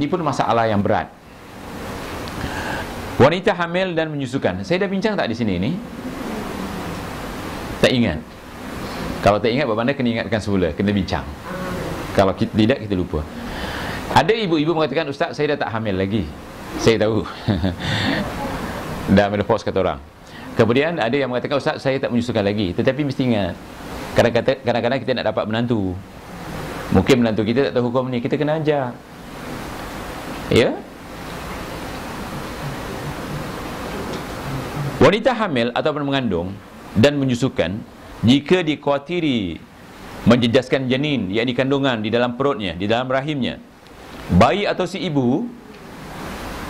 Ini pun masalah yang berat. Wanita hamil dan menyusukan. Saya dah bincang tak di sini ni? Tak ingat. Kalau tak ingat, bagaimana kena ingatkan semula, kena bincang. Kalau tidak, kita lupa. Ada ibu-ibu mengatakan, Ustaz, saya dah tak hamil lagi. Saya tahu. Dah menopause kata orang. Kemudian ada yang mengatakan, Ustaz, saya tak menyusukan lagi. Tetapi mesti ingat, kadang-kadang kita nak dapat menantu. Mungkin menantu kita tak tahu hukum ni, kita kena ajar. Ya? Wanita hamil ataupun mengandung dan menyusukan, jika dikhawatiri menjejaskan janin, yakni kandungan di dalam perutnya, di dalam rahimnya, bayi atau si ibu,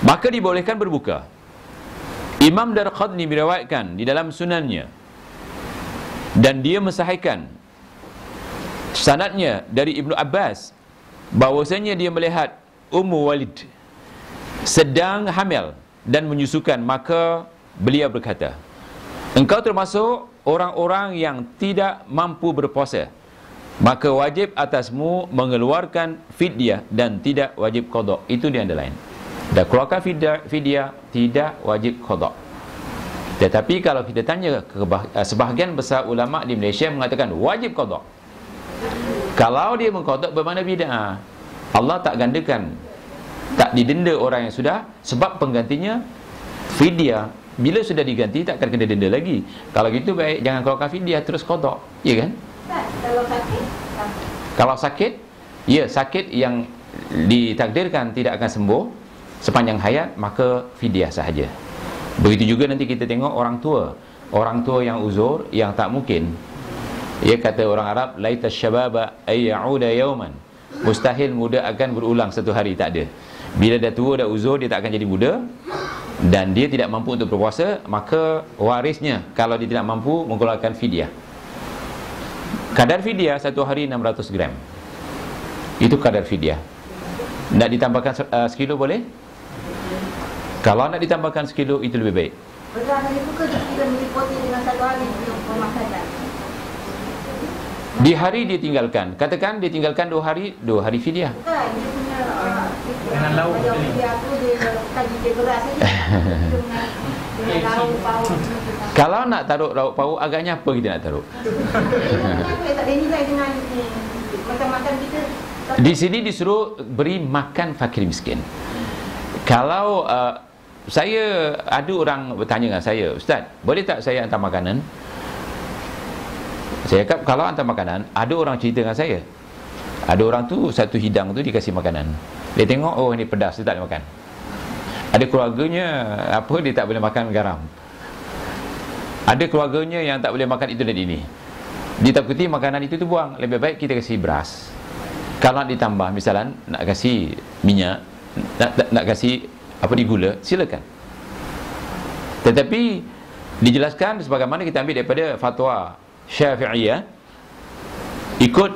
maka dibolehkan berbuka. Imam Darqutni meriwayatkan di dalam sunannya, dan dia mensahihkan sanadnya dari Ibnu Abbas, bahwasanya dia melihat Ummu Walid sedang hamil dan menyusukan, maka beliau berkata, engkau termasuk orang-orang yang tidak mampu berpuasa, maka wajib atasmu mengeluarkan fidyah dan tidak wajib qada. Itu di antara lain. Dah keluarkan fidyah, tidak wajib qada. Tetapi kalau kita tanya, sebahagian besar ulama di Malaysia mengatakan wajib qada. Kalau dia mengqada, bermakna bid'ah. Allah tak gandakan, tak didenda orang yang sudah, sebab penggantinya fidyah. Bila sudah diganti, tak akan kena denda lagi. Kalau gitu baik, jangan keluarkan fidyah, terus qada. Ya kan? Kalau sakit? Kalau sakit, ya, sakit yang ditakdirkan tidak akan sembuh sepanjang hayat, maka fidyah sahaja. Begitu juga nanti kita tengok orang tua. Orang tua yang uzur, yang tak mungkin. Ya, kata orang Arab, laita syababa ay ya'uda yawman. Mustahil muda akan berulang satu hari, tak ada. Bila dah tua, dah uzur, dia tak akan jadi muda. Dan dia tidak mampu untuk berpuasa, maka warisnya, kalau dia tidak mampu, mengeluarkan fidyah. Kadar fidyah satu hari 600 gram. Itu kadar fidyah. Nak ditambahkan sekilo boleh? Kalau nak ditambahkan sekilo, itu lebih baik. Betul, itu ke kita meliputi dengan satu hari untuk pemakanan? Di hari dia tinggalkan. Katakan dia tinggalkan 2 hari fidyah. Bukan, dia punya dengan lauk dia ni. tadi dia beras saja. Dengan lauk, pauk. Kalau nak taruh lauk pauk, agaknya apa kita nak taruh? Tak ada nilai dengan makan-makan kita. Di sini disuruh beri makan fakir miskin. Kalau saya, ada orang bertanya dengan saya, Ustaz, boleh tak saya hantar makanan? Saya cakap, kalau hantar makanan, ada orang cerita dengan saya, ada orang tu, satu hidang tu dikasih makanan. Dia tengok, oh ini pedas, dia tak boleh makan. Ada keluarganya, apa, dia tak boleh makan garam. Ada keluarganya yang tak boleh makan itu dan ini. Ditakuti makanan itu tu buang. Lebih baik kita kasih beras. Kalau nak ditambah, misalnya nak kasih minyak, nak kasih apa di gula, silakan. Tetapi dijelaskan sebagaimana kita ambil daripada fatwa Syafi'iyah, ikut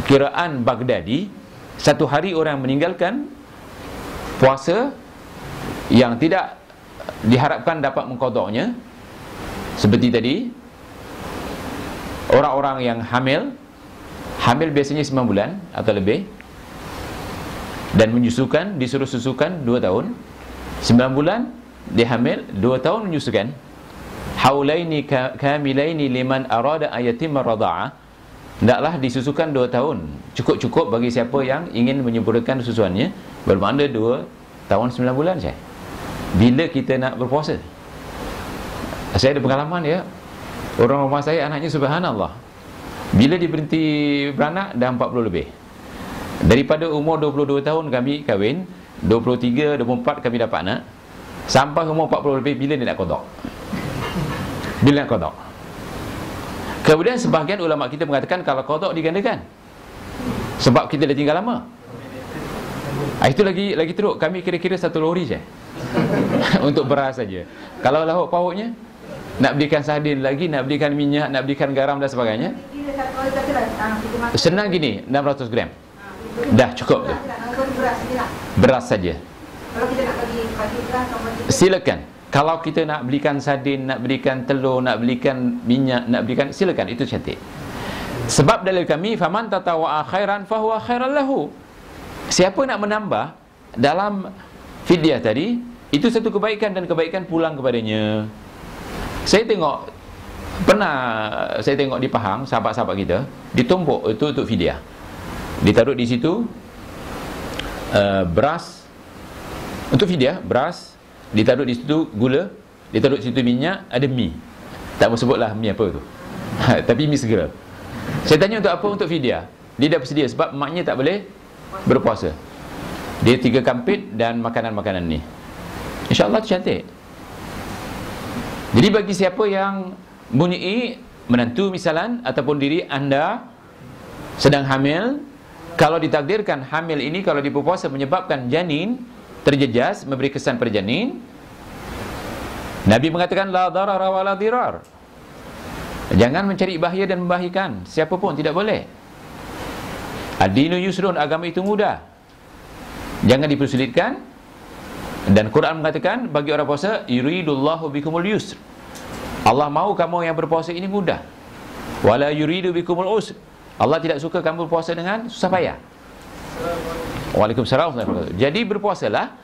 kiraan Baghdadi, satu hari orang meninggalkan puasa yang tidak diharapkan dapat mengqadanya, seperti tadi, orang-orang yang hamil biasanya 9 bulan atau lebih, dan menyusukan, disuruh susukan 2 tahun, 9 bulan dia hamil, 2 tahun menyusukan, haulaini kamilaini liman arada ayatimar rada'ah, hendaklah disusukan 2 tahun, cukup-cukup bagi siapa yang ingin menyempurnakan susuannya, bermakna 2 tahun 9 bulan saya. Bila kita nak berpuasa, saya ada pengalaman ya, orang rumah saya anaknya subhanallah, bila dia berhenti beranak dah 40 lebih. Daripada umur 22 tahun kami kahwin, 23, 24 kami dapat anak, sampai umur 40 lebih, bila dia nak qada? Bila nak qada? Kemudian sebahagian ulama kita mengatakan kalau qada digandakan, sebab kita dah tinggal lama. Itu lagi teruk, kami kira-kira 1 lori je untuk beras saja. Kalau lauk pauknya, nak belikan sardin lagi, nak belikan minyak, nak belikan garam dan sebagainya. Senang gini, 600 gram dah cukup tu. Beras saja. Kalau kita nak bagi beras, Silakan. Kalau kita nak belikan sardin, nak belikan telur, nak belikan minyak, nak belikan, silakan, itu cantik. Sebab dalil kami, faman tatawa'a khairan fahuwa khairan lahu. Siapa nak menambah, dalam fidyah tadi itu satu kebaikan, dan kebaikan pulang kepadanya. Saya tengok di Pahang, sahabat-sahabat kita ditumpuk itu untuk fidyah, ditaruh di situ beras untuk fidyah, beras ditaruh di situ, gula ditaruh di situ, minyak, ada mi, tak mau sebutlah mi apa tu tapi mi segera. Saya tanya untuk apa? Untuk fidyah. Dia dah bersedia sebab maknya tak boleh berpuasa. Dia 3 kampit dan makanan-makanan ni. InsyaAllah tu cantik. Jadi bagi siapa yang mempunyai menantu misalan, ataupun diri anda sedang hamil, kalau ditakdirkan hamil ini kalau dipuasa menyebabkan janin terjejas, memberi kesan pada janin, Nabi mengatakan la darara wa la dirar. Jangan mencari bahaya dan membahayakan siapa pun, tidak boleh. Ad-dinu yusrun, agama itu mudah, jangan dipersulitkan. Dan Quran mengatakan bagi orang puasa, yuridullahu bikumul yusr, Allah mahu kamu yang berpuasa ini mudah. Wala yuridu bikumul usr, Allah tidak suka kamu berpuasa dengan susah payah. Waalaikumsalam. Jadi berpuasalah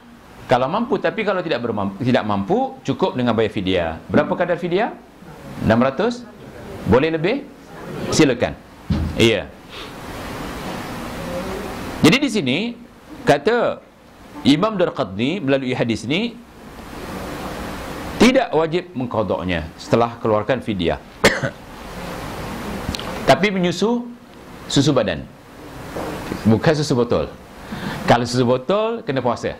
kalau mampu, tapi kalau tidak mampu, cukup dengan bayar fidyah. Berapa kadar fidyah? 600? Boleh lebih? Silakan. Iya. Jadi di sini kata Imam Darqutni melalui hadis ni, tidak wajib mengqadaknya setelah keluarkan fidyah. Tapi menyusu susu badan, bukan susu botol. Kalau susu botol kena puasa,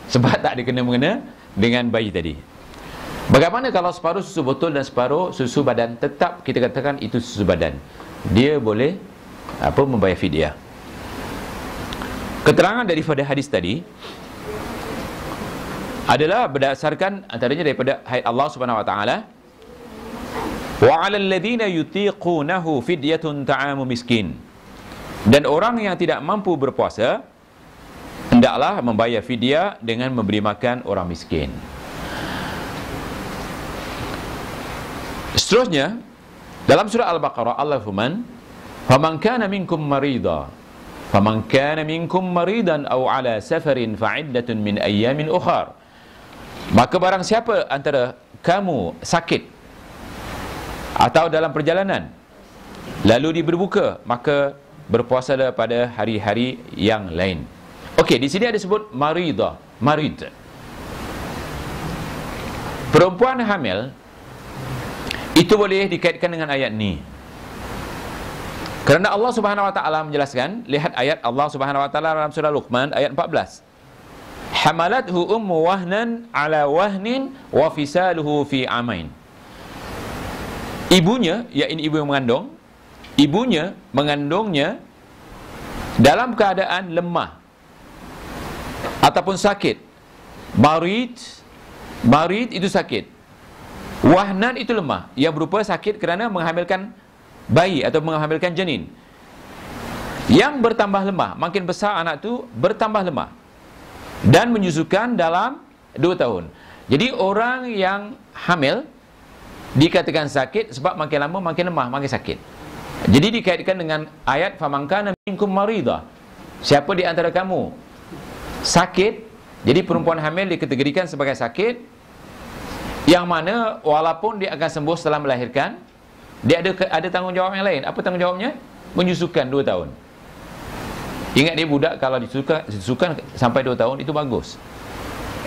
sebab tak ada kena-mengena dengan bayi tadi. Bagaimana kalau separuh susu botol dan separuh susu badan? Tetap kita katakan itu susu badan, dia boleh membayar fidyah. Keterangan daripada hadis tadi adalah berdasarkan antaranya daripada ayat Allah Subhanahu wa taala, wa 'alal ladzina yutiqunahu fidyatun ta'amu miskin. Dan orang yang tidak mampu berpuasa hendaklah membayar fidyah dengan memberi makan orang miskin. Seterusnya dalam surah Al-Baqarah Allah firman, "Faman kana minkum marida, faman kana minkum maridan aw ala safarin fa'iddatun min ayyamin ukhar." Maka barang siapa antara kamu sakit atau dalam perjalanan lalu berbuka, maka berpuasalah pada hari-hari yang lain. Okey, di sini ada sebut maridah, marid. Perempuan hamil itu boleh dikaitkan dengan ayat ni. Kerana Allah Subhanahu wa taala menjelaskan, lihat ayat Allah Subhanahu wa taala dalam surah Luqman ayat 14. Hamalathu ummu wahnan ala wahnin wa fisaluhu fi amain. Ibunya, yakni ibu yang mengandung, ibunya mengandungnya dalam keadaan lemah ataupun sakit. Marid itu sakit. Wahnan itu lemah, yang berupa sakit kerana menghamilkan bayi atau menghamilkan janin. Yang bertambah lemah, makin besar anak tu bertambah lemah, dan menyusukan dalam 2 tahun. Jadi orang yang hamil dikatakan sakit sebab makin lama makin lemah, makin sakit. Jadi dikaitkan dengan ayat faman kana minkum maridah. Siapa di antara kamu sakit, jadi perempuan hamil dikategorikan sebagai sakit yang mana walaupun dia akan sembuh setelah melahirkan, dia ada tanggungjawab yang lain. Apa tanggungjawabnya? Menyusukan 2 tahun. Ingat dia budak, kalau disusukan sampai 2 tahun itu bagus,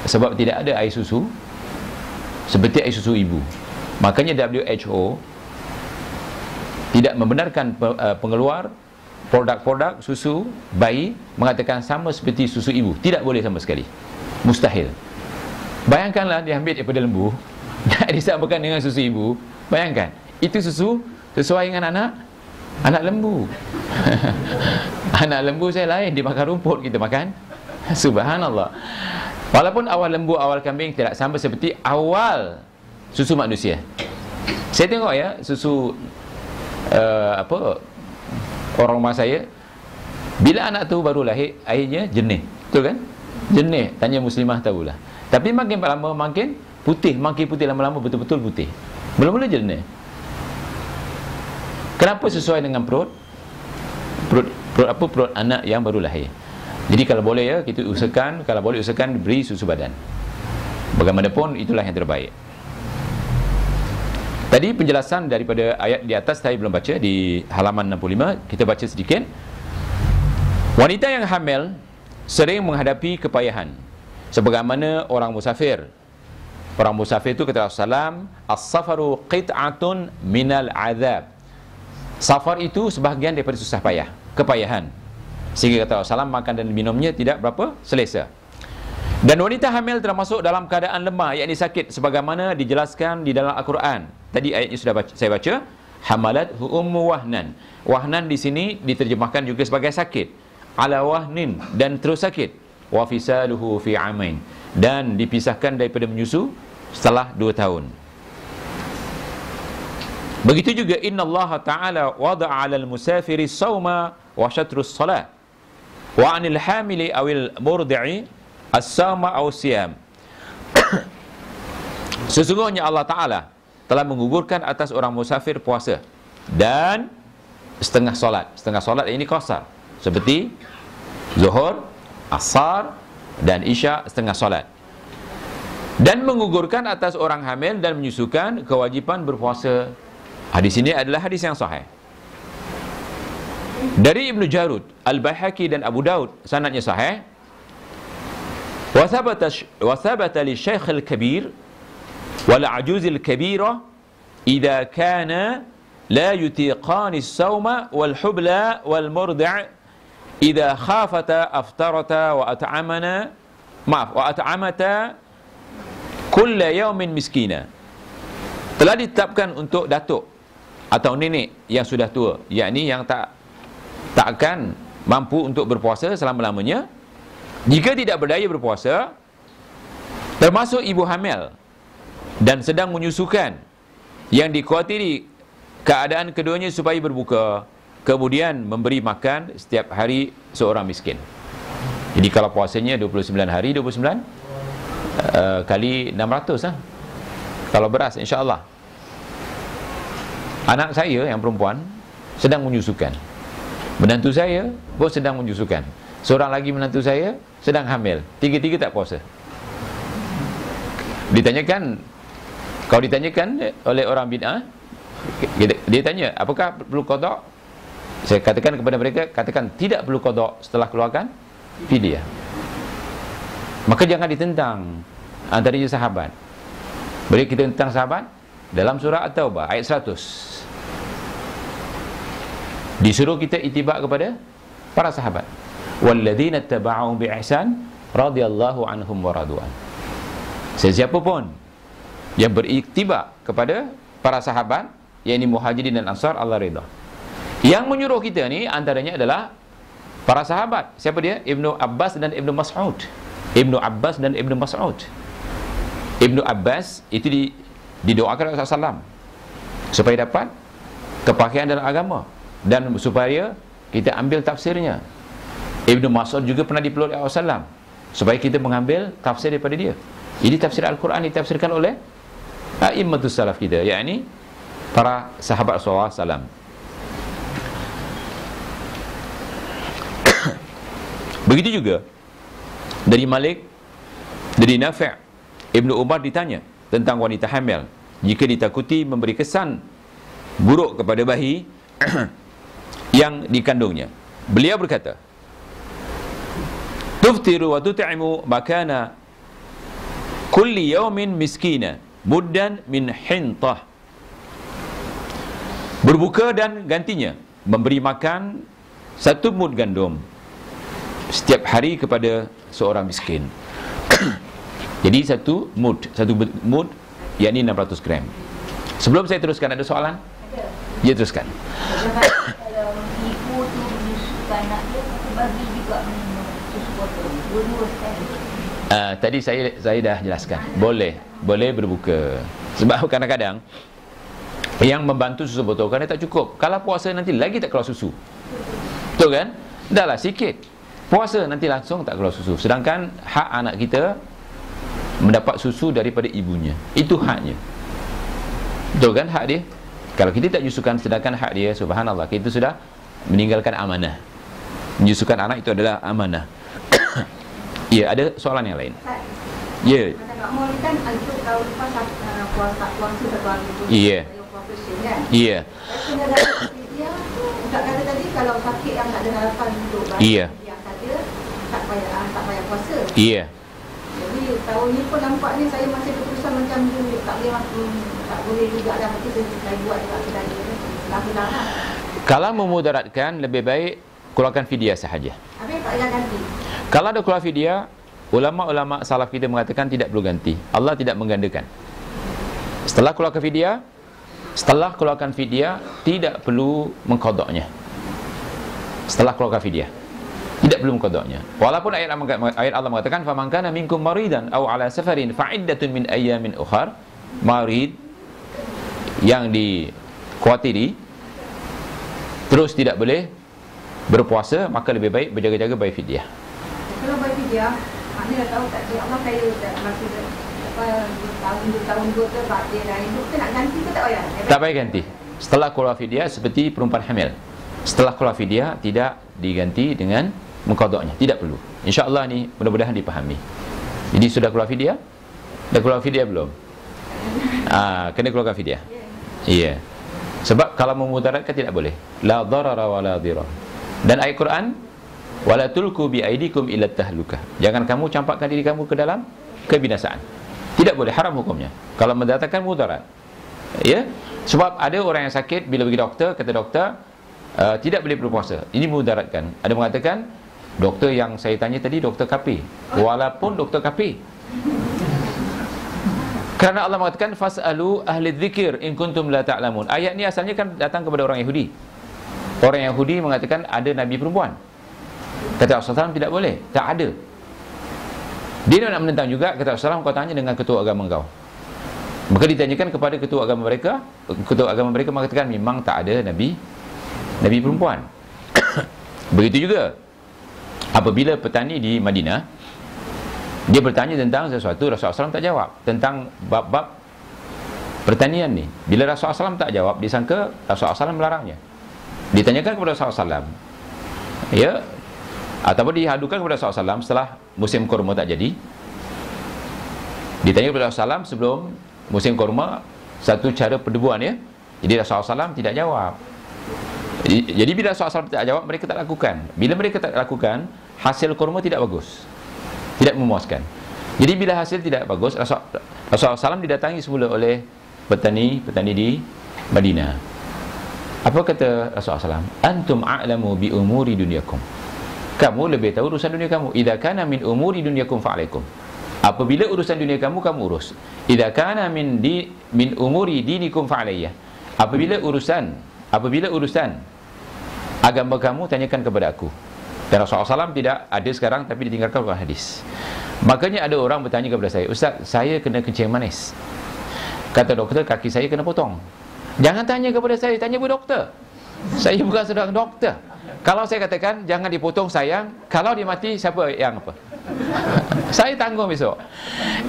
sebab tidak ada air susu seperti air susu ibu. Makanya WHO tidak membenarkan pengeluar produk-produk susu bayi, mengatakan sama seperti susu ibu. Tidak boleh sama sekali, mustahil. Bayangkanlah dia ambil daripada lembu dan disamakan dengan susu ibu. Bayangkan, itu susu sesuai dengan anak lembu. Anak lembu saya lain, dia makan rumput, kita makan. Subhanallah. Walaupun awal lembu, awal kambing tidak sama seperti awal susu manusia. Saya tengok ya, susu orang rumah saya, bila anak tu baru lahir, airnya jernih, betul kan? Jernih, tanya muslimah tahulah. Tapi makin lama makin putih, lama-lama betul-betul putih. Mula-mula jernih. Kenapa? Sesuai dengan perut anak yang baru lahir. Jadi kalau boleh ya, kita usahakan, kalau boleh usahakan beri susu badan. Bagaimanapun itulah yang terbaik. Tadi penjelasan daripada ayat di atas saya belum baca, di halaman 65, kita baca sedikit. Wanita yang hamil sering menghadapi kepayahan sebagaimana orang musafir. Orang musafir itu kata Rasulullah, as-safaru qit'atun minal azab. Safar itu sebahagian daripada susah payah, kepayahan. Sehingga kata Rasulullah, makan dan minumnya tidak berapa selesa. Dan wanita hamil termasuk dalam keadaan lemah, yakni sakit, sebagaimana dijelaskan di dalam Al-Quran. Tadi ayatnya sudah saya baca, hamalat ummu wahnan. Wahnan di sini diterjemahkan juga sebagai sakit. Ala wahnin, dan terus sakit. Wa fisaluhu fi amain, dan dipisahkan daripada menyusu setelah 2 tahun. Begitu juga innallaha ta'ala wada'a 'alal musafiri sawma wa syatrus salat wa 'anil hamili awil murdi'i as-sawma aw siyam. Sesungguhnya Allah Ta'ala telah menggugurkan atas orang musafir puasa dan setengah solat. Setengah solat ini qasar, seperti zuhur, asar dan isya setengah solat. Dan menggugurkan atas orang hamil dan menyusukan kewajipan berpuasa. Hadis ini adalah hadis yang sahih. Dari Ibnu Jarud, Al-Baihaqi dan Abu Daud, sanadnya sahih. Wa thabata li Syekh al-Kabir wal ajuz al-kabira idza kana la yutiqani as-sawma wal hubla wal murdi' idza khafata aftarata wa at'amata kulla yawmin miskina. Telah ditetapkan untuk datuk atau nenek yang sudah tua, yakni yang tak akan mampu untuk berpuasa selama-lamanya, jika tidak berdaya berpuasa, termasuk ibu hamil dan sedang menyusukan, yang dikhawatiri keadaan keduanya supaya berbuka, kemudian memberi makan setiap hari seorang miskin. Jadi kalau puasanya 29 hari, 29 kali 600 lah. Kalau beras, insya-Allah. Anak saya yang perempuan sedang menyusukan. Menantu saya pun sedang menyusukan. Seorang lagi menantu saya sedang hamil. Tiga-tiga tak puasa. Ditanyakan, kalau ditanyakan oleh orang bid'ah, dia tanya, apakah perlu qada? Saya katakan kepada mereka, katakan tidak perlu qada setelah keluarkan fidyah. Maka jangan ditentang antaranya sahabat. Boleh kita tentang sahabat dalam surah At-Taubah ayat 100. Disuruh kita itibak kepada para sahabat. Walladzina tabauhum biihsan radhiyallahu anhum wa radwan. Sesiapa pun yang beriktibar kepada para sahabat, yakni Muhajirin dan Ansar, Allah ridha. Yang menyuruh kita ni antaranya adalah para sahabat. Siapa dia? Ibnu Abbas dan Ibnu Mas'ud. Ibnu Abbas dan Ibnu Mas'ud. Ibnu Abbas itu didoakan oleh Rasulullah SAW supaya dapat kepahian dalam agama dan supaya kita ambil tafsirnya. Ibnu Mas'ud juga pernah dipeluk oleh Rasulullah supaya kita mengambil tafsir daripada dia. Jadi tafsir Al-Quran ditafsirkan oleh a'immatus salaf kita, yakni para sahabat Rasulullah SAW. Begitu juga dari Malik, dari Nafi', Ibnu Umar ditanya tentang wanita hamil jika ditakuti memberi kesan buruk kepada bayi yang dikandungnya. Beliau berkata, tuftiru wa tut'imu makana kulli yawmin miskina muddan min hintah. Berbuka dan gantinya memberi makan 1 mud gandum setiap hari kepada seorang miskin. Jadi 1 mud yakni 600 gram. Sebelum saya teruskan, ada soalan? Ya, teruskan. Kalau ibu tu menyusukan anak dia, bagi juga minum susu botol. Dua-dua sekali. Tadi saya dah jelaskan. Boleh berbuka. Sebab kadang-kadang yang membantu susu botol kan tak cukup. Kalau puasa nanti lagi tak keluar susu. Betul kan? Dahlah sikit. Puasa nanti langsung tak keluar susu. Sedangkan hak anak kita mendapat susu daripada ibunya. Itu haknya. Betul kan hak dia? Kalau kita tak menyusukan, sedangkan hak dia, subhanallah, kita sudah meninggalkan amanah. Menyusukan anak itu adalah amanah. Ya, ada soalan yang lain. Ya. Macam Kak Mol ni kan untuk tahun lepas puasa satu hari tu. Ya. Operation kan. Ya. Kena dapat dia tak kata tadi kalau sakit yang tak ada harapan untuk Ya. yang saja tak payah puasa. Ya. Jadi tahun ni pun nampaknya saya masih keputusan macam tu tak boleh juga dah mesti saya buat dekat kedai ni. Larang. Kalau memudaratkan, lebih baik keluarkan fidyah sahaja. Habis tak payah ganti. Kalau ada keluar fidyah, ulama-ulama salaf kita mengatakan tidak perlu ganti. Allah tidak menggandakan. Setelah keluarkan fidyah, tidak perlu mengqadanya. Setelah keluarkan fidyah, tidak perlu mengqadanya. Walaupun ayat Allah mengatakan faman kana minkum maridan aw ala safarin fa'iddatun min ayyamin ukhar. Marid yang dikhawatiri terus tidak boleh berpuasa, maka lebih baik berjaga-jaga bayar fidyah. Kalau bayar fidyah, maknanya dah tahu tak dia Allah kaya dah masih tahun 2 ke dia dah hidup, kita nak ganti ke tak payah? Tak payah ganti. Setelah keluar fidyah seperti perempuan hamil. Setelah keluar fidyah tidak diganti dengan mengqadanya, tidak perlu. Insya-Allah ni mudah-mudahan dipahami. Jadi sudah keluar fidyah? Dah keluar fidyah belum? Kena keluarkan fidyah. Iya. Sebab kalau memudaratkan tidak boleh. La darara wa la dirar. Dan ayat Quran, wala tulku bi aidikum ila tahlukah. Jangan kamu campakkan diri kamu ke dalam kebinasaan. Tidak boleh, haram hukumnya. Kalau mendatangkan mudarat. Ya. Sebab ada orang yang sakit bila pergi doktor, kata doktor tidak boleh berpuasa. Ini mudaratkan. Ada mengatakan doktor yang saya tanya tadi doktor KP. Walaupun doktor KP. Kerana Allah mengatakan fas'alu ahli dzikir in kuntum la ta'lamun. Ayat ni asalnya kan datang kepada orang Yahudi. Orang Yahudi mengatakan ada nabi perempuan. Kata Rasulullah SAW tidak boleh, tak ada. Dia nak menentang juga, kata Rasulullah SAW, kau tanya dengan ketua agama kau. Maka ditanyakan kepada ketua agama mereka mengatakan memang tak ada nabi perempuan. Begitu juga apabila petani di Madinah dia bertanya tentang sesuatu, Rasulullah SAW tak jawab tentang bab-bab pertanian ni. Bila Rasulullah SAW tak jawab, disangka Rasulullah SAW melarangnya. Ditanyakan kepada Rasulullah SAW, ya, ataupun dihadukan kepada Rasulullah SAW setelah musim kurma tak jadi. Ditanya kepada Rasulullah SAW sebelum musim kurma, satu cara perdebuan, ya. Jadi Rasulullah SAW tidak jawab. Jadi bila Rasulullah SAW tak jawab, mereka tak lakukan. Bila mereka tak lakukan, hasil kurma tidak bagus, tidak memuaskan. Jadi bila hasil tidak bagus, Rasulullah SAW didatangi semula oleh petani di Madinah. Apa kata Rasulullah SAW? Antum a'lamu bi umuri dunyakum. Kamu lebih tahu urusan dunia kamu. Idza kana min umuri dunyakum fa'alaikum. Apabila urusan dunia kamu urus. Idza kana min umuri dinikum fa'alayya. Apabila urusan agama kamu, tanyakan kepada aku. Dan Rasulullah SAW tidak ada sekarang, tapi ditinggalkan oleh hadis. Makanya ada orang bertanya kepada saya, Ustaz, saya kena kencing manis. Kata doktor, kaki saya kena potong. Jangan tanya kepada saya, tanya kepada doktor. Saya bukan seorang doktor. Kalau saya katakan jangan dipotong sayang, kalau dia mati siapa yang apa? Saya tanggung besok.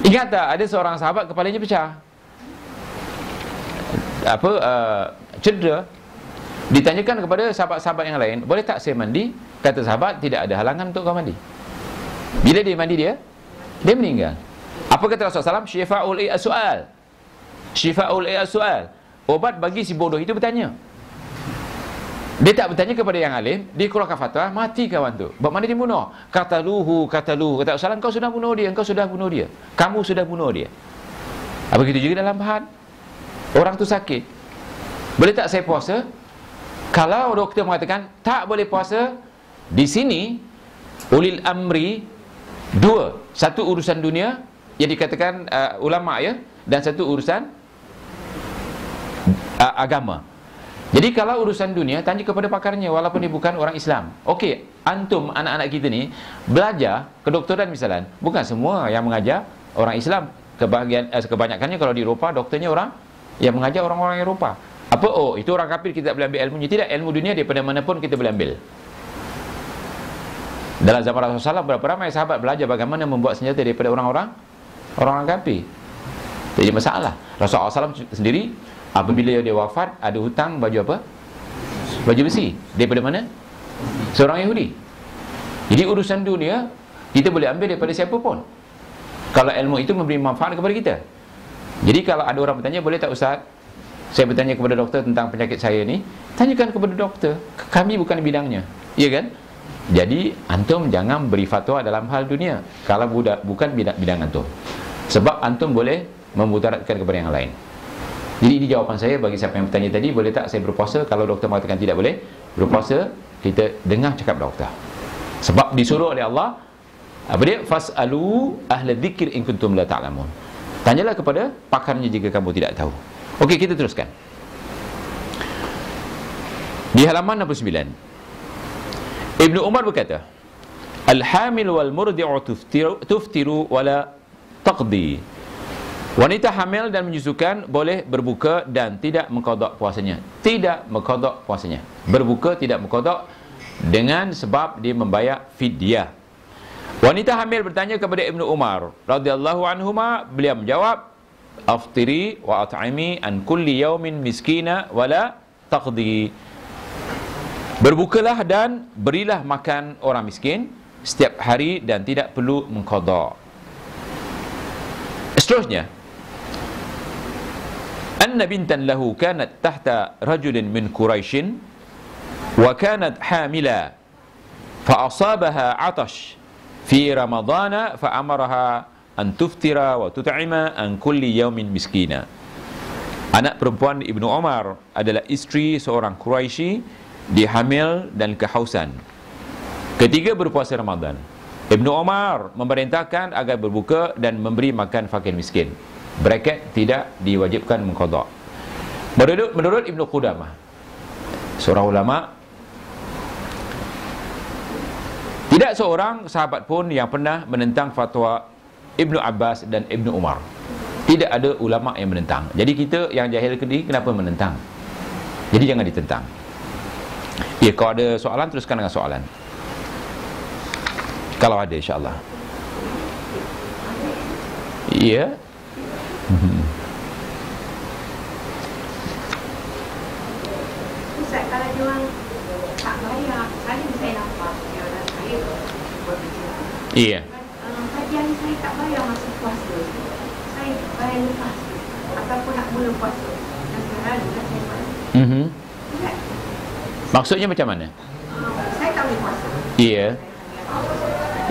Ingat tak, ada seorang sahabat kepalanya pecah. Cedera. Ditanyakan kepada sahabat-sahabat yang lain, boleh tak saya mandi? Kata sahabat, tidak ada halangan untuk kau mandi. Bila dia mandi, dia meninggal. Apa kata Rasulullah SAW? Syifa'ul i'asu'al. Syifa'ul i'asu'al. Obat bagi si bodoh itu bertanya. Dia tak bertanya kepada yang alim, dia keluarkan fatwa, mati kawan tu. Buat mana dia bunuh? Kataluhu. Kata Rasulullah, kau sudah bunuh dia, kamu sudah bunuh dia. Begitu juga dalam bahad. Orang tu sakit, boleh tak saya puasa? Kalau doktor mengatakan tak boleh puasa, di sini ulil amri dua, satu urusan dunia yang dikatakan ulama, ya, dan satu urusan agama. Jadi kalau urusan dunia, tanya kepada pakarnya walaupun dia bukan orang Islam. Okey, antum anak-anak kita ni belajar kedokteran misalnya, bukan semua yang mengajar orang Islam. Kebanyakannya kalau di Eropah doktornya orang yang mengajar orang-orang Eropah. Apa? Oh, itu orang kafir, kita boleh ambil ilmunya. Tidak, ilmu dunia daripada mana pun kita boleh ambil. Dalam zaman Rasulullah SAW, berapa ramai sahabat belajar bagaimana membuat senjata daripada orang-orang kafir. Jadi masalah. Rasulullah SAW sendiri, apabila dia wafat, ada hutang baju apa? Baju besi. Daripada mana? Seorang Yahudi. Jadi urusan dunia, kita boleh ambil daripada siapa pun kalau ilmu itu memberi manfaat kepada kita. Jadi kalau ada orang bertanya, boleh tak Ustaz, saya bertanya kepada doktor tentang penyakit saya ni, tanyakan kepada doktor, kami bukan bidangnya, ya kan? Jadi antum jangan beri fatwa dalam hal dunia kalau bukan bidang antum, sebab antum boleh memudaratkan kepada yang lain. Jadi ini jawapan saya bagi siapa yang bertanya tadi, boleh tak saya berpuasa? Kalau doktor mengatakan tidak boleh berpuasa, kita dengar cakap doktor, sebab disuruh oleh Allah, apa dia? Fas'alu ahla dzikr in kuntum la ta'lamun. Tanyalah kepada pakarnya jika kamu tidak tahu. Okey, kita teruskan. Di halaman 69, Ibnu Umar berkata, Al-hamil wal murdi'u tuftiru wala taqdi. Wanita hamil dan menyusukan boleh berbuka dan tidak mengqada puasanya. Tidak mengqada puasanya. Berbuka tidak mengqada dengan sebab dia membayar fidyah. Wanita hamil bertanya kepada Ibnu Umar radhiyallahu anhuma, beliau menjawab, aftiri wa at'imi an kulli yaumin miskina wala taqdi. Berbukalah dan berilah makan orang miskin setiap hari dan tidak perlu mengqada. Seterusnya, anna bintan lahu kanat tahta rajulin min Quraisyin wa kanat hamila fa asabaha 'atash fi ramadhana fa amaraha an tuftira wa tut'ima an kulli yaumin miskina. Anak perempuan Ibnu Umar adalah isteri seorang Quraisy, dia hamil dan kehausan ketika berpuasa Ramadan. Ibnu Umar memerintahkan agar berbuka dan memberi makan fakir miskin. Bracket, tidak diwajibkan mengqada. Menurut Ibnu Qudamah, seorang ulama, tidak seorang sahabat pun yang pernah menentang fatwa Ibnu Abbas dan Ibnu Umar. Tidak ada ulama yang menentang. Jadi kita yang jahil kediri, kenapa menentang? Jadi jangan ditentang. Ya, kalau ada soalan, teruskan dengan soalan. Kalau ada, insyaAllah. Ya. Ustaz, kalau dia orang tak bayar, saya bisa nampak dia orang saya berbicara. Iya. Kajian ni saya tak bayar masa puasa, saya bayar lepas ataupun nak mula puasa, dan selalu dah saya bayar. Maksudnya macam mana? Saya tak boleh puasa. Iya.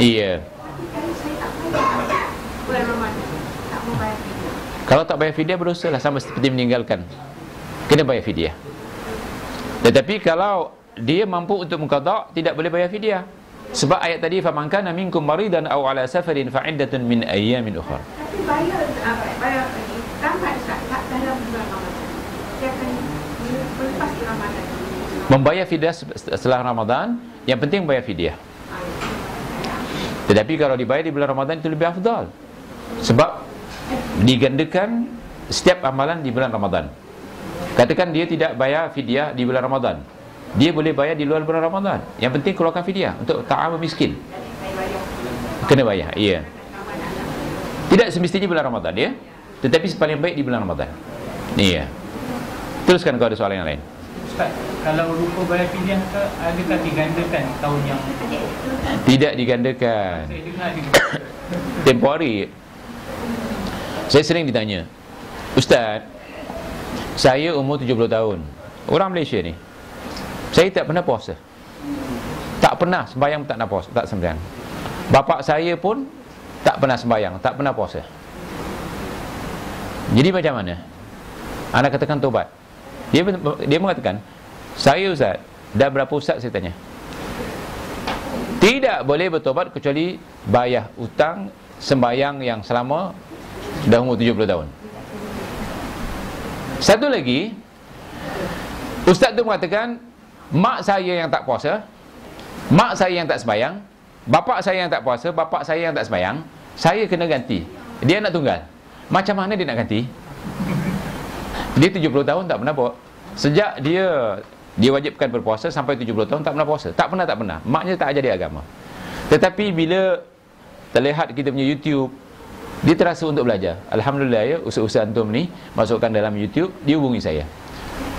Iya. Tapi kalau saya tak bayar bulan Ramadan, tak mau bayar fidyah. Kalau tak bayar fidyah, berdosa lah, sama seperti meninggalkan. Kena bayar fidyah. Tetapi kalau dia mampu untuk mengqada, tidak boleh bayar fidyah. Sebab ayat tadi, faman kana minkum maridan aw ala safarin fa iddatun min ayyamin ukhra. Tapi bayar tambat tak dalam bulan Ramadan. Dia akan berlepas di Ramadan. Membayar fidyah setelah Ramadan, yang penting bayar fidyah. Tetapi kalau dibayar di bulan Ramadan, itu lebih afdal, sebab digandakan setiap amalan di bulan Ramadan. Katakan dia tidak bayar fidyah di bulan Ramadan, dia boleh bayar di luar bulan Ramadan. Yang penting keluarkan fidyah untuk ta'am miskin. Kena bayar, iya. Tidak semestinya bulan Ramadan, ya. Tetapi paling baik di bulan Ramadan. Iya. Teruskan kalau ada soalan yang lain. Ustaz, kalau rupa bayar fidyah ke, adakah digandakan tahun yang Tidak digandakan. saya dengar di Tempoh hari saya sering ditanya, Ustaz, saya umur 70 tahun, orang Malaysia ni, saya tak pernah puasa, tak pernah sembahyang, tak nak puasa, tak sembahyang. Bapa saya pun tak pernah sembahyang, tak pernah puasa. Jadi macam mana? Anak katakan tobat. Dia mengatakan, saya Ustaz, dah berapa Ustaz saya tanya? Tidak boleh bertobat kecuali bayar hutang sembahyang yang selama dah umur 70 tahun. Satu lagi, Ustaz tu mengatakan, mak saya yang tak puasa, mak saya yang tak sembahyang, bapa saya yang tak puasa, bapa saya yang tak sembahyang, saya kena ganti. Dia anak tunggal. Macam mana dia nak ganti? Dia 70 tahun tak pernah puasa. Sejak dia wajibkan berpuasa sampai 70 tahun tak pernah puasa. Tak pernah. Maknya tak ajar dia agama. Tetapi bila terlihat kita punya YouTube, dia terasa untuk belajar. Alhamdulillah, ya, usaha-usaha antum ni masukkan dalam YouTube, dia hubungi saya.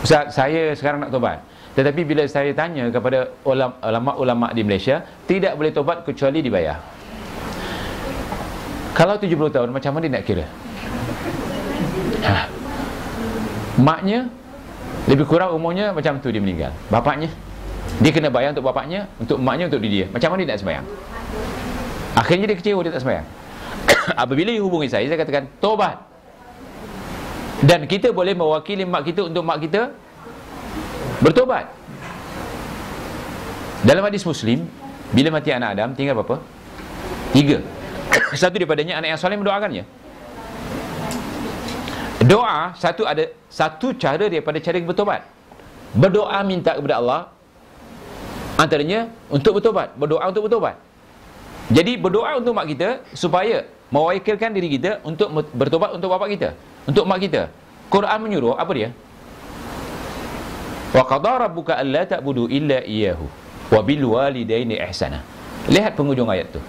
Ustaz, saya sekarang nak tobat. Tetapi bila saya tanya kepada ulama-ulama di Malaysia, tidak boleh tobat kecuali dibayar. Kalau 70 tahun, macam mana nak kira? Maknya lebih kurang umurnya macam tu dia meninggal. Bapaknya, dia kena bayar untuk bapaknya, untuk maknya, untuk dia. Macam mana dia nak sembahyang? Akhirnya dia kecewa, dia tak sembahyang. Apabila dia hubungi saya katakan tobat. Dan kita boleh mewakili mak kita untuk mak kita bertobat. Dalam hadis Muslim, bila mati anak Adam, tinggal berapa? 3. Satu daripadanya anak yang soleh mendoakannya. Doa ada satu cara daripada cara bertobat. Berdoa minta kepada Allah, antaranya untuk bertobat, berdoa untuk bertobat. Jadi berdoa untuk mak kita supaya mewakilkan diri kita untuk bertobat untuk bapa kita, untuk mak kita. Quran menyuruh apa dia? Wa qadara rabbuka alla ta'budu illa iyyahu wa bil walidaini ihsana. Lihat penghujung ayat tu.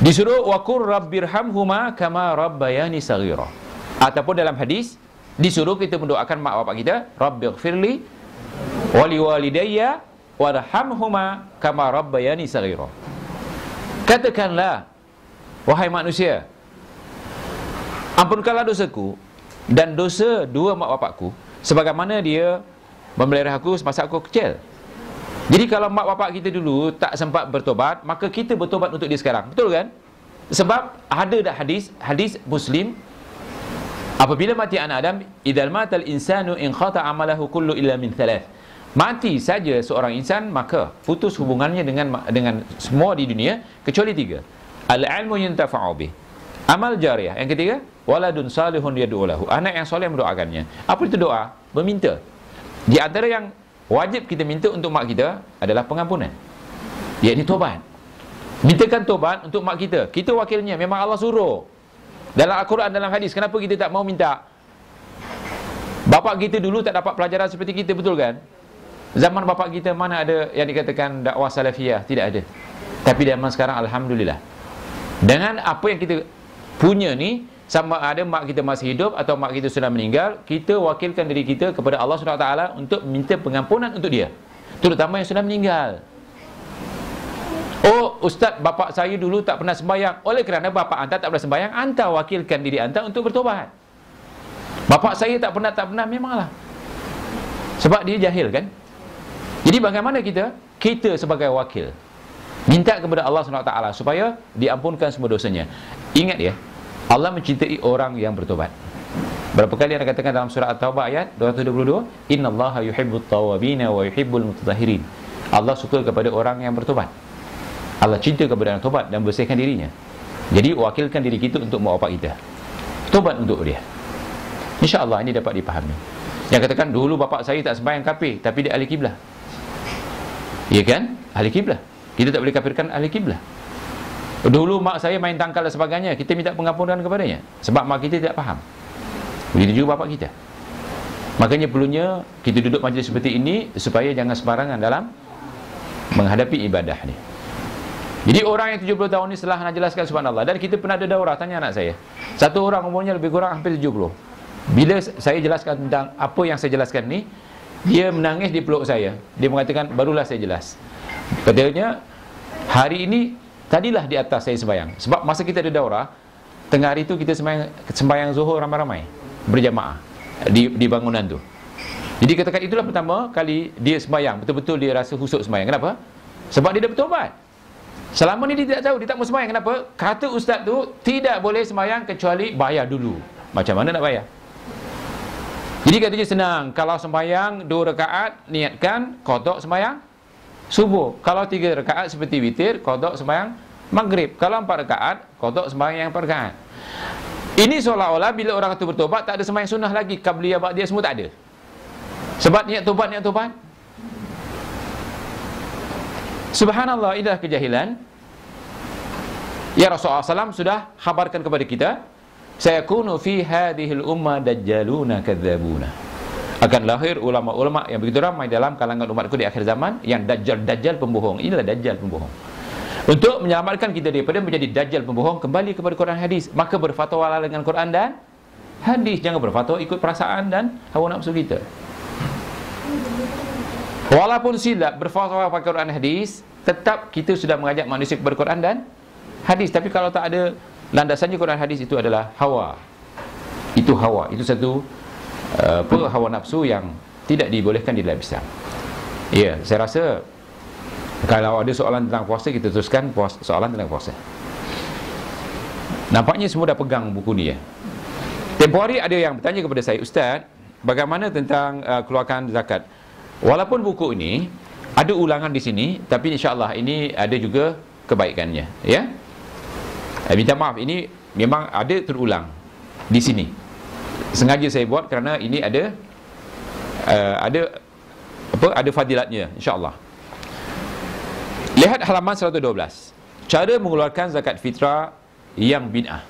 Disuruh wa qur rabbirhamhuma kama rabbayani saghira. Ataupun dalam hadis disuruh kita mendoakan mak bapak kita, rabbighfirli wa liwalidayya warhamhuma kama rabbayani saghira. Katakanlah, wahai manusia, ampunkanlah dosaku dan dosa dua mak bapakku sebagaimana dia memelihara aku semasa aku kecil. Jadi kalau mak bapak kita dulu tak sempat bertobat, maka kita bertobat untuk dia sekarang. Betul kan? Sebab ada dah hadis Muslim, apabila mati anak Adam, idzal matal insanu in khata amalahu kullu illa min thalath. Mati saja seorang insan, maka putus hubungannya dengan semua di dunia kecuali 3. Al-ilmu yuntafa'u bih. Amal jariyah. Yang ketiga, waladun salihun yad'u lahu. Anak yang soleh mendoakannya. Apa itu doa? Meminta. Di antara yang wajib kita minta untuk mak kita adalah pengampunan, iaitu tobat. Mintakan tobat untuk mak kita. Kita wakilnya, memang Allah suruh dalam Al-Quran, dalam hadis. Kenapa kita tak mau minta? Bapak kita dulu tak dapat pelajaran seperti kita, betul kan? Zaman bapak kita mana ada yang dikatakan dakwah salafiyah? Tidak ada. Tapi zaman sekarang alhamdulillah, dengan apa yang kita punya ni, sama ada mak kita masih hidup atau mak kita sudah meninggal, kita wakilkan diri kita kepada Allah SWT untuk minta pengampunan untuk dia, terutama yang sudah meninggal. Oh, ustaz, bapak saya dulu tak pernah sembahyang. Oleh kerana bapak anda tak pernah sembahyang, anda wakilkan diri anda untuk bertobat. Bapak saya tak pernah, memanglah. Sebab dia jahil kan? Jadi bagaimana kita sebagai wakil minta kepada Allah SWT supaya diampunkan semua dosanya. Ingat ya, Allah mencintai orang yang bertobat. Berapa kali yang dikatakan dalam surah At-Taubah ayat 222, innallaha yuhibbut tawwabina wa yuhibbul mutatahhirin. Allah suka kepada orang yang bertobat. Allah cinta kepada orang tobat dan bersihkan dirinya. Jadi wakilkan diri kita untuk mak bapak kita, tobat untuk dia. InsyaAllah ini dapat dipahami. Yang katakan dulu bapak saya tak sembahyang kafir, tapi dia ahli kiblah. Ya kan? Ahli kiblah. Kita tak boleh kafirkan ahli kiblah. Dulu mak saya main tangkal dan sebagainya, kita minta pengampunan kepadanya sebab mak kita tidak faham. Begitu juga bapak kita. Makanya perlunya kita duduk majlis seperti ini supaya jangan sembarangan dalam menghadapi ibadah ni. Jadi orang yang 70 tahun ni setelah nak jelaskan subhanallah, dan kita pernah ada daurah, tanya anak saya. Satu orang umurnya lebih kurang hampir 70. Bila saya jelaskan tentang apa yang saya jelaskan ni, dia menangis di peluk saya. Dia mengatakan, barulah saya jelas. Katanya, hari ini tadilah di atas saya sembahyang. Sebab masa kita ada daurah, tengah hari tu kita sembahyang zuhur ramai-ramai, berjamaah di bangunan tu. Jadi katakan itulah pertama kali dia sembahyang, betul-betul dia rasa husuk sembahyang. Kenapa? Sebab dia dah bertobat. Selama ni dia tak tahu, dia tak mau sembahyang. Kenapa? Kata ustaz tu, tidak boleh sembahyang kecuali bayar dulu. Macam mana nak bayar? Jadi katanya senang. Kalau sembahyang 2 rakaat, niatkan qada sembahyang subuh. Kalau 3 rakaat seperti witir, qada sembahyang maghrib. Kalau 4 rakaat, qada sembahyang yang 4 rakaat. Ini seolah-olah bila orang itu bertobat, tak ada sembahyang sunnah lagi. Qabliyah, ba'diyah semua tak ada. Sebab niat tobat. Subhanallah, inilah kejahilan. Ya Rasulullah SAW sudah khabarkan kepada kita, sayakunu fi hadhil ummah dajjaluna kadzabuna. Akan lahir ulama-ulama yang begitu ramai dalam kalangan umatku di akhir zaman yang dajjal pembohong. Inilah dajjal pembohong. Untuk menyelamatkan kita daripada menjadi dajjal pembohong, kembali kepada Quran hadis. Maka berfatwalah dengan Quran dan hadis, jangan berfatwa ikut perasaan dan hawa nafsu kita. Walaupun silap berfatwa pakai Quran hadis, tetap kita sudah mengajak manusia kepada Quran dan hadis. Tapi kalau tak ada landasannya Quran hadis, itu adalah hawa. Itu hawa, itu satu hawa nafsu yang tidak dibolehkan di dalam Islam. Ya, saya rasa kalau ada soalan tentang puasa, kita teruskan soalan tentang puasa. Nampaknya semua dah pegang buku ni ya. Tempoh hari ada yang bertanya kepada saya, Ustaz, bagaimana tentang keluarkan zakat? Walaupun buku ini ada ulangan di sini, tapi insya-Allah ini ada juga kebaikannya, ya. Minta maaf, ini memang ada terulang di sini. Sengaja saya buat kerana ini ada fadilatnya, insya-Allah. Lihat halaman 112. Cara mengeluarkan zakat fitrah yang bid'ah.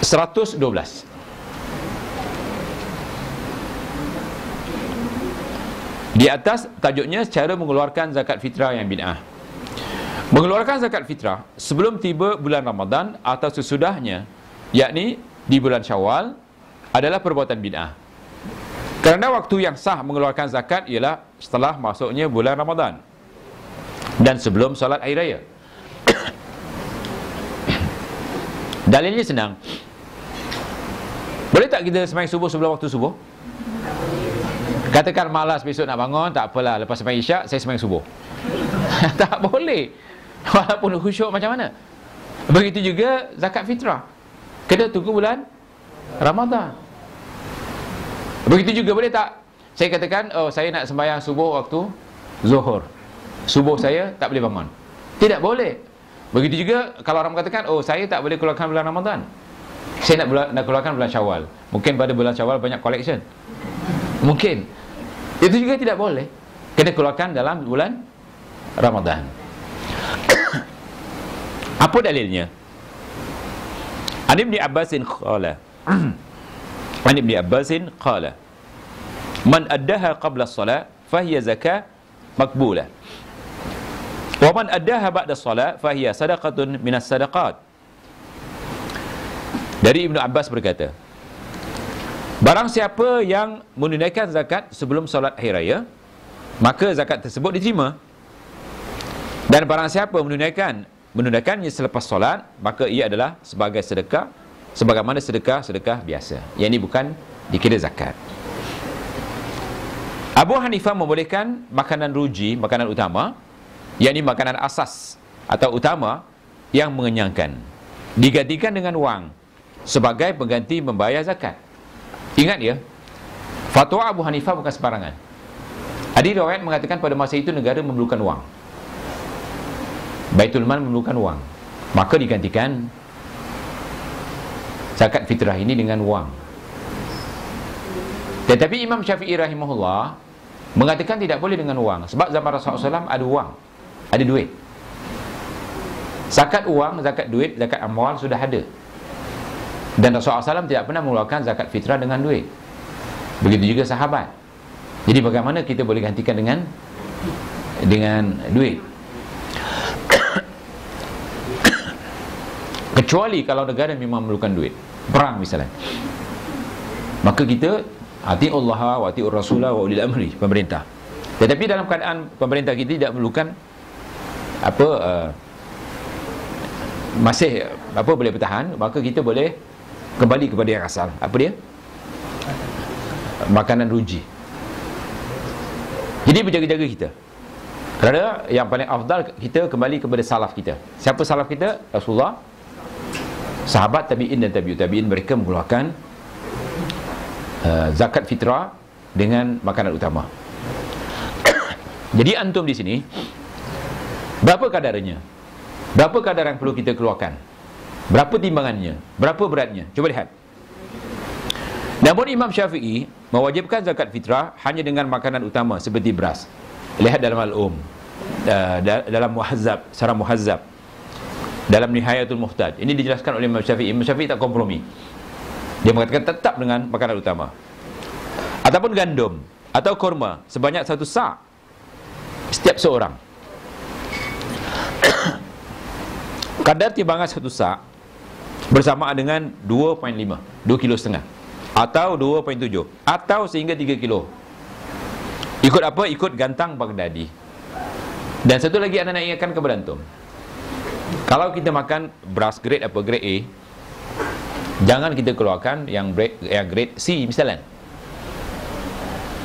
Seratus 12. Di atas tajuknya cara mengeluarkan zakat fitrah yang bid'ah. Mengeluarkan zakat fitrah sebelum tiba bulan Ramadan atau sesudahnya, yakni di bulan Syawal, adalah perbuatan bid'ah. Kerana waktu yang sah mengeluarkan zakat ialah setelah masuknya bulan Ramadan dan sebelum solat hari raya. Dalilnya senang. Boleh tak kita sembahyang subuh sebelum waktu subuh? Katakan malas besok nak bangun, tak apalah, lepas sembahyang isyak saya sembahyang subuh. Tak boleh. Walaupun khusyuk macam mana. Begitu juga zakat fitrah, kena tunggu bulan Ramadan. Begitu juga boleh tak saya katakan, oh saya nak sembahyang subuh waktu Zuhur, subuh saya tak boleh bangun? Tidak boleh. Begitu juga kalau orang mengatakan, oh saya tak boleh keluarkan bulan Ramadan, saya nak keluarkan bulan Syawal. Mungkin pada bulan Syawal banyak collection, mungkin. Itu juga tidak boleh. Kena keluarkan dalam bulan Ramadan. Apa dalilnya? An Ibn Abbasin qala An Ibn Abbasin qala man addaha qabla as-salat fahiya zakah maqbulah wa man addaha ba'da as-salat fahiya sadaqatun minas sadaqat. Dari Ibnu Abbas berkata, barang siapa yang menunaikan zakat sebelum solat hari raya, maka zakat tersebut diterima. Dan barang siapa menunaikannya selepas solat, maka ia adalah sebagai sedekah, sebagaimana sedekah biasa. Yang ini bukan dikira zakat. Abu Hanifah membolehkan makanan ruji, makanan utama, yakni makanan asas atau utama yang mengenyangkan, digantikan dengan wang sebagai pengganti membayar zakat. Ingat ya, fatwa Abu Hanifah bukan sembarangan. Ada riwayat mengatakan pada masa itu negara memerlukan wang, Baitul Mal memerlukan wang, maka digantikan zakat fitrah ini dengan wang. Tetapi Imam Syafi'i rahimahullah mengatakan tidak boleh dengan wang, sebab zaman Rasulullah SAW ada wang, ada duit. Zakat wang, zakat duit, zakat amwal sudah ada. Dan Rasulullah SAW tidak pernah mengeluarkan zakat fitrah dengan duit. Begitu juga sahabat. Jadi bagaimana kita boleh gantikan dengan duit? Kecuali kalau negara memang memerlukan duit, perang misalnya, maka kita ati'ullaha wa ati'ur rasulah wa ulil amri, pemerintah. Tetapi dalam keadaan pemerintah kita tidak memerlukan masih boleh bertahan, maka kita boleh kembali kepada yang asal. Apa dia? Makanan ruji. Jadi berjaga-jaga kita. Kerana yang paling afdal kita kembali kepada salaf kita. Siapa salaf kita? Rasulullah, sahabat, tabi'in dan tabi'ut tabi'in. Mereka mengeluarkan zakat fitrah dengan makanan utama. Jadi antum di sini, berapa kadarnya? Berapa kadar yang perlu kita keluarkan? Berapa timbangannya? Berapa beratnya? Cuba lihat. Namun Imam Syafi'i mewajibkan zakat fitrah hanya dengan makanan utama seperti beras. Lihat dalam Al-Um, dalam Muhazzab, Sarah Muhazzab, dalam Nihayatul Muhtad. Ini dijelaskan oleh Imam Syafi'i. Imam Syafi'i tak kompromi. Dia mengatakan tetap dengan makanan utama. Ataupun gandum atau kurma sebanyak 1 sa' setiap seorang. Kadar timbangan 1 sa' bersamaan dengan 2,5, 2,5 kg. atau 2.7 atau sehingga 3 kilo. Ikut apa? Ikut gantang Baghdadi. Dan satu lagi anda nak ingatkan kepada antum, kalau kita makan beras grade apa, grade A, jangan kita keluarkan yang grade C misalnya.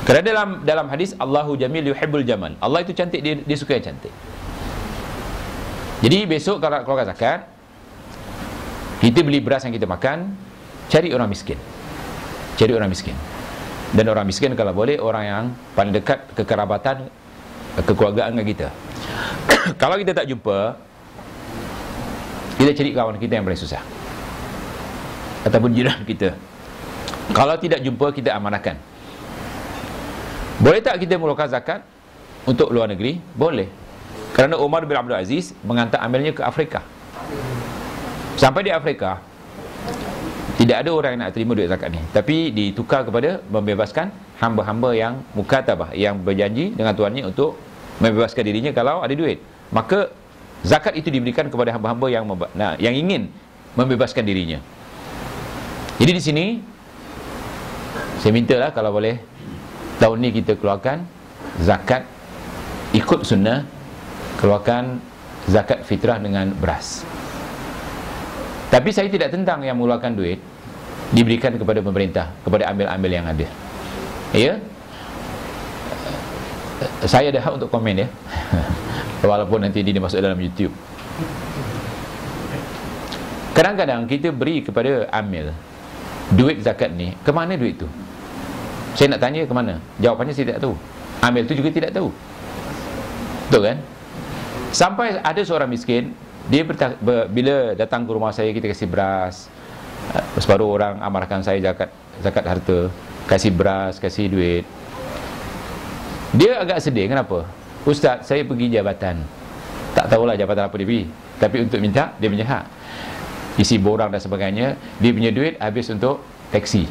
Kerana dalam hadis Allahu jamil yuhibbul jamal, Allah itu cantik, dia suka yang cantik. Jadi besok kalau keluarkan zakat, kita beli beras yang kita makan, cari orang miskin. Cari orang miskin. Dan orang miskin kalau boleh orang yang paling dekat kekerabatan, kekeluargaan dengan kita. Kalau kita tak jumpa, kita cari kawan kita yang paling susah, ataupun jiran kita. Kalau tidak jumpa, kita amanahkan. Boleh tak kita mengeluarkan zakat untuk luar negeri? Boleh. Kerana Umar bin Abdul Aziz menghantar amirnya ke Afrika. Sampai di Afrika, tidak ada orang yang nak terima duit zakat ni, tapi ditukar kepada membebaskan hamba-hamba yang mukatabah, yang berjanji dengan tuannya untuk membebaskan dirinya kalau ada duit. Maka zakat itu diberikan kepada hamba-hamba yang ingin membebaskan dirinya. Jadi di sini saya mintalah kalau boleh tahun ni kita keluarkan zakat ikut sunnah, keluarkan zakat fitrah dengan beras. Tapi saya tidak tentang yang mengeluarkan duit diberikan kepada pemerintah, kepada ambil-ambil yang ada. Ya, saya ada hak untuk komen ya. Walaupun nanti dia masuk dalam YouTube. Kadang-kadang kita beri kepada amil duit zakat ni, ke mana duit tu? Saya nak tanya ke mana? Jawapannya saya tidak tahu. Amil tu juga tidak tahu. Betul kan? Sampai ada seorang miskin, dia bila datang ke rumah saya, kita kasih beras. Separuh orang amarkan saya zakat harta, kasih beras, kasih duit. Dia agak sedih. Kenapa? Ustaz, saya pergi jabatan, tak tahulah jabatan apa dia pergi, tapi untuk minta, dia punya hak, isi borang dan sebagainya. Dia punya duit habis untuk taksi.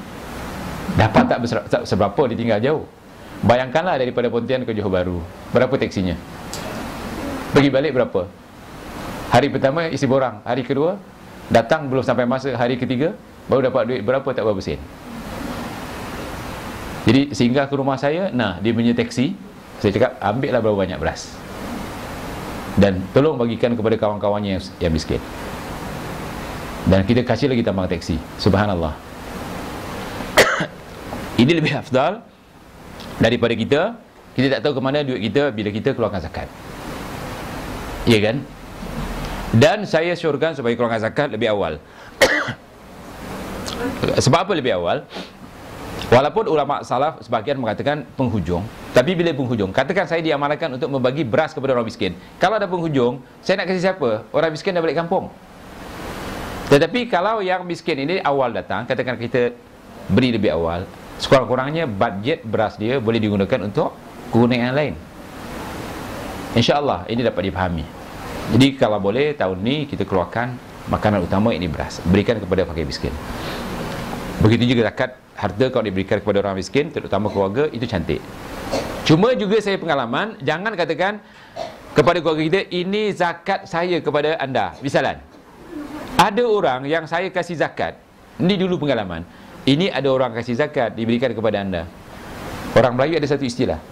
Dapat tak seberapa, dia tinggal jauh. Bayangkanlah daripada Pontian ke Johor Bahru, berapa taksinya? Pergi balik berapa? Hari pertama isi borang, hari kedua datang belum sampai masa, hari ketiga baru dapat duit berapa, tak berapa sen. Jadi singgah ke rumah saya, nah dia punya taksi, saya cakap ambillah berapa banyak beras dan tolong bagikan kepada kawan-kawannya yang miskin. Dan kita kasih lagi tambang taksi. Subhanallah. Ini lebih afdal daripada kita tak tahu ke mana duit kita bila kita keluarkan zakat. Ya kan? Dan saya syorkan supaya keluarkan zakat lebih awal. Sebab apa lebih awal? Walaupun ulama salaf sebahagian mengatakan penghujung, tapi bila penghujung, katakan saya diamalkan untuk membagi beras kepada orang miskin. Kalau ada penghujung, saya nak kasih siapa? Orang miskin dah balik kampung. Tetapi kalau yang miskin ini awal datang, katakan kita beri lebih awal, sekurang-kurangnya budget beras dia boleh digunakan untuk kegunaan lain. InsyaAllah ini dapat dipahami. Jadi kalau boleh tahun ni kita keluarkan makanan utama, ini beras, berikan kepada fakir miskin. Begitu juga zakat harta kalau diberikan kepada orang miskin, terutama keluarga, itu cantik. Cuma juga saya pengalaman, jangan katakan kepada keluarga kita, ini zakat saya kepada anda. Misalan, ada orang yang saya kasih zakat, ini dulu pengalaman, ini ada orang kasih zakat diberikan kepada anda. Orang Melayu ada satu istilah,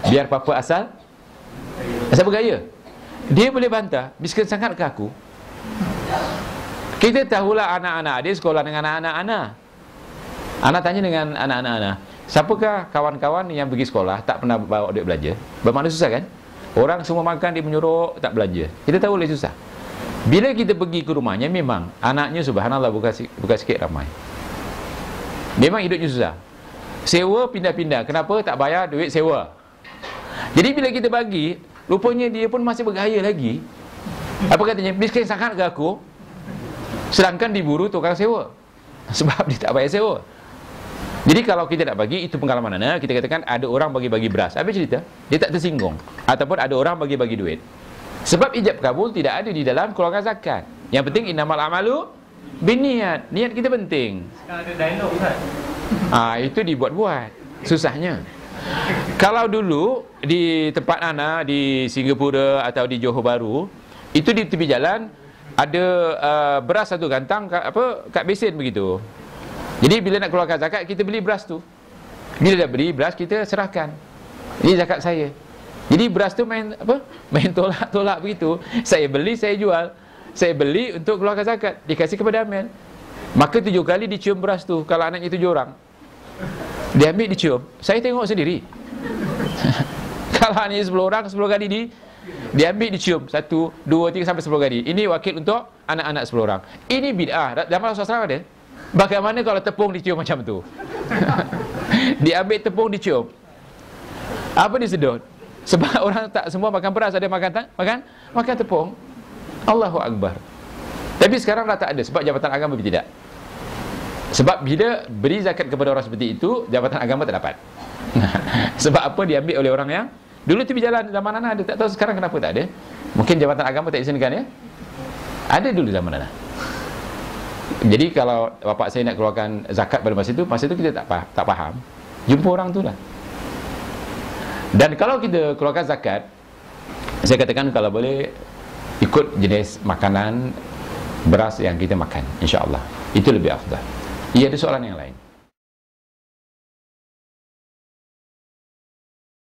biar papa asal bergaya. Dia boleh bantah, miskin sangat ke aku? Kita tahulah anak-anak dia sekolah dengan anak-anak. Anak tanya dengan anak-anak, siapakah kawan-kawan yang pergi sekolah tak pernah bawa duit belanja? Bermakna susah kan? Orang semua makan, dia menyuruh tak belanja. Kita tahu boleh susah. Bila kita pergi ke rumahnya, memang anaknya subhanallah bukan sikit ramai. Memang hidupnya susah. Sewa pindah-pindah. Kenapa? Tak bayar duit sewa. Jadi bila kita bagi, rupanya dia pun masih bergaya lagi. Apa katanya? Miskin sangat ke aku? Sedangkan diburu tukang sewa. Sebab dia tak bayar sewa. Jadi kalau kita nak bagi, itu pengalaman anak, kita katakan ada orang bagi-bagi beras. Habis cerita, dia tak tersinggung. Ataupun ada orang bagi-bagi duit. Sebab ijab kabul tidak ada di dalam keluarga zakat. Yang penting innamal amalu binniat. Niat kita penting. Sekarang ada dialog kan? Itu dibuat-buat. Susahnya. Kalau dulu di tempat anak di Singapura atau di Johor Bahru, itu di tepi jalan ada beras satu gantang kat besen begitu. Jadi bila nak keluarkan zakat, kita beli beras tu. Bila dah beli beras, kita serahkan. Ini zakat saya. Jadi beras tu main apa? Main tolak-tolak begitu. Saya beli, saya jual. Saya beli untuk keluarkan zakat, dikasih kepada Amil. Maka 7 kali dicium beras tu. Kalau anaknya 7 orang, dia ambil, dicium. Saya tengok sendiri. Kalau anaknya 10 orang, 10 kali dia ambil, dicium 1, 2, 3 sampai 10 kali. Ini wakil untuk anak-anak 10 orang. Ini bid'ah. Dalam Rasulullah ada. Bagaimana kalau tepung dicium macam tu? Dia ambil tepung, dicium. Apa disedot? Sebab orang tak semua makan beras, ada makan tepung. Allahu Akbar. Tapi sekarang dah tak ada, sebab Jabatan Agama tidak. Sebab bila beri zakat kepada orang seperti itu, Jabatan Agama tak dapat. Sebab apa? Diambil oleh orang yang dulu tu berjalan zaman Nana ada, tak tahu sekarang kenapa tak ada. Mungkin Jabatan Agama tak izinkan ya. Ada dulu zaman Nana. Jadi kalau bapak saya nak keluarkan zakat pada masa itu kita tak faham. Jumpa orang tu lah. Dan kalau kita keluarkan zakat, saya katakan kalau boleh ikut jenis makanan beras yang kita makan, insya-Allah itu lebih afdal. Ia ada soalan yang lain.